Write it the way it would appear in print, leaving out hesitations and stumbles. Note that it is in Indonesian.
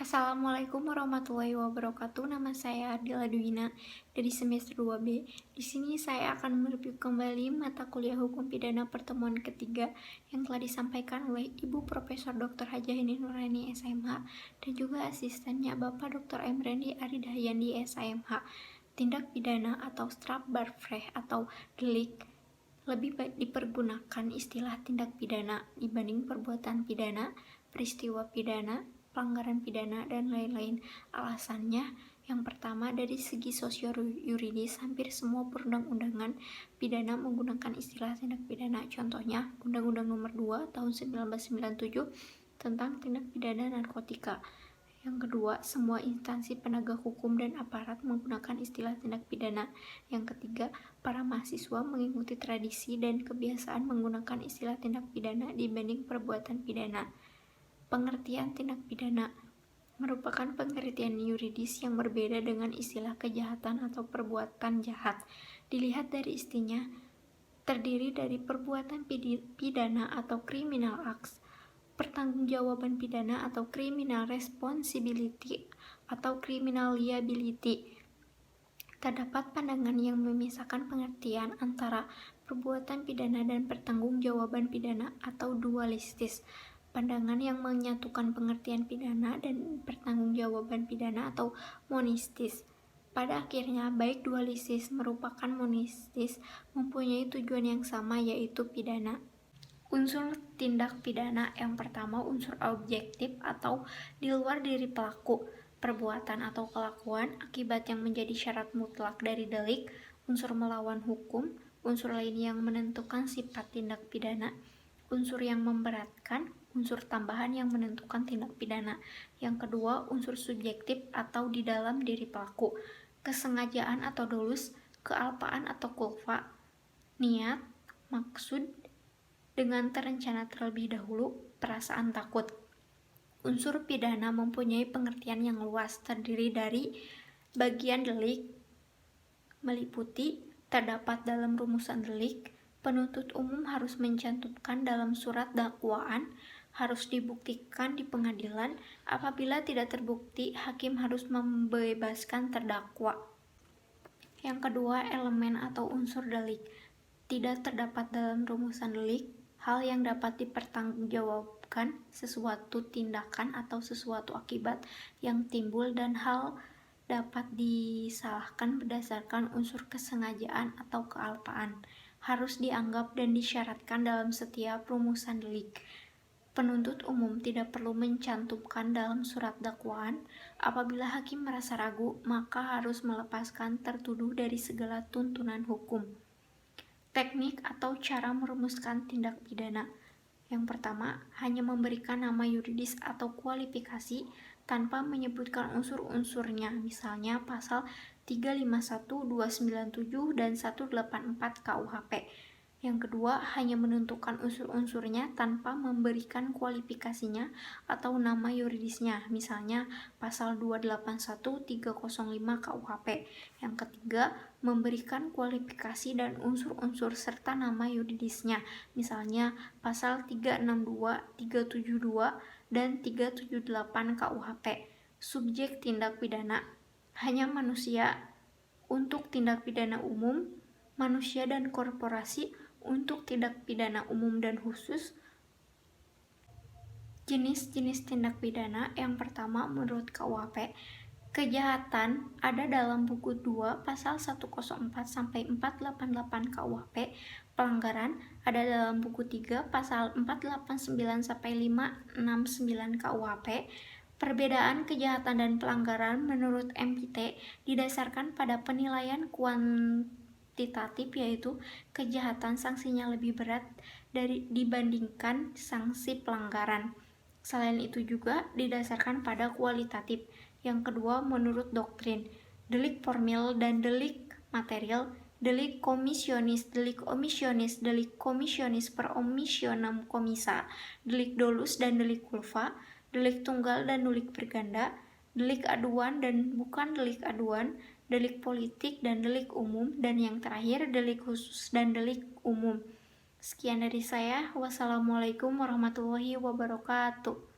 Assalamualaikum warahmatullahi wabarakatuh. Nama saya Ardila Dwina dari semester 2B. Di sini saya akan mereview kembali mata kuliah Hukum Pidana pertemuan ketiga yang telah disampaikan oleh Ibu Profesor Dr. Hajah Heni Nurani SMH dan juga asistennya Bapak Dr. Emrendi Aridayandi SMH. Tindak pidana atau strafbarvreh atau delik lebih baik dipergunakan istilah tindak pidana dibanding perbuatan pidana, peristiwa pidana, pelanggaran pidana, dan lain-lain. Alasannya, yang pertama dari segi sosio-yuridis, hampir semua perundang-undangan pidana menggunakan istilah tindak pidana. Contohnya, Undang-Undang Nomor 2 Tahun 1997 tentang tindak pidana narkotika. Yang kedua, semua instansi penegak hukum dan aparat menggunakan istilah tindak pidana. Yang ketiga, para mahasiswa mengikuti tradisi dan kebiasaan menggunakan istilah tindak pidana dibanding perbuatan pidana. Pengertian tindak pidana merupakan pengertian yuridis yang berbeda dengan istilah kejahatan atau perbuatan jahat. Dilihat dari istinya, terdiri dari perbuatan pidana atau criminal acts, pertanggungjawaban pidana atau criminal responsibility atau criminal liability. Terdapat pandangan yang memisahkan pengertian antara perbuatan pidana dan pertanggungjawaban pidana atau dualistis. Pandangan yang menyatukan pengertian pidana dan pertanggungjawaban pidana atau monistis. Pada akhirnya, baik dualistis merupakan monistis mempunyai tujuan yang sama, yaitu pidana. Unsur tindak pidana yang pertama, unsur objektif atau di luar diri pelaku, perbuatan atau kelakuan, akibat yang menjadi syarat mutlak dari delik, unsur melawan hukum, unsur lain yang menentukan sifat tindak pidana, unsur yang memberatkan, unsur tambahan yang menentukan tindak pidana. Yang kedua, unsur subjektif atau di dalam diri pelaku, kesengajaan atau dolus, kealpaan atau kulfa, niat, maksud, dengan terencana terlebih dahulu, perasaan takut. Unsur pidana mempunyai pengertian yang luas, terdiri dari bagian delik, meliputi terdapat dalam rumusan delik, penuntut umum harus mencantumkan dalam surat dakwaan, harus dibuktikan di pengadilan, apabila tidak terbukti, hakim harus membebaskan terdakwa. Yang kedua, elemen atau unsur delik. Tidak terdapat dalam rumusan delik hal yang dapat dipertanggungjawabkan, sesuatu tindakan atau sesuatu akibat yang timbul, dan hal dapat disalahkan berdasarkan unsur kesengajaan atau kealpaan. Harus dianggap dan disyaratkan dalam setiap rumusan delik. Penuntut umum tidak perlu mencantumkan dalam surat dakwaan. Apabila hakim merasa ragu, maka harus melepaskan tertuduh dari segala tuntunan hukum. Teknik atau cara merumuskan tindak pidana. Yang pertama, hanya memberikan nama yuridis atau kualifikasi tanpa menyebutkan unsur-unsurnya, misalnya pasal 351, 297, dan 184 KUHP. Yang kedua, hanya menentukan unsur-unsurnya tanpa memberikan kualifikasinya atau nama yuridisnya, misalnya pasal 281, 305 KUHP. Yang ketiga, memberikan kualifikasi dan unsur-unsur serta nama yuridisnya, misalnya pasal 362, 372, dan 378 KUHP. Subjek tindak pidana hanya manusia untuk tindak pidana umum, manusia dan korporasi untuk tindak pidana umum dan khusus. Jenis-jenis tindak pidana yang pertama menurut KUHP, kejahatan ada dalam buku 2 pasal 104 sampai 488 KUHP. Pelanggaran ada dalam buku 3 pasal 489 sampai 569 KUHP. Perbedaan kejahatan dan pelanggaran menurut MPT didasarkan pada penilaian kuantitatif, yaitu kejahatan sanksinya lebih berat dibandingkan sanksi pelanggaran. Selain itu juga didasarkan pada kualitatif. Yang kedua, menurut doktrin, delik formil dan delik material, delik komisionis, delik omisionis, delik komisionis per omissionem commissa, delik dolus dan delik culpa, delik tunggal dan delik berganda, delik aduan dan bukan delik aduan, delik politik dan delik umum, dan yang terakhir delik khusus dan delik umum. Sekian dari saya. Wassalamualaikum warahmatullahi wabarakatuh.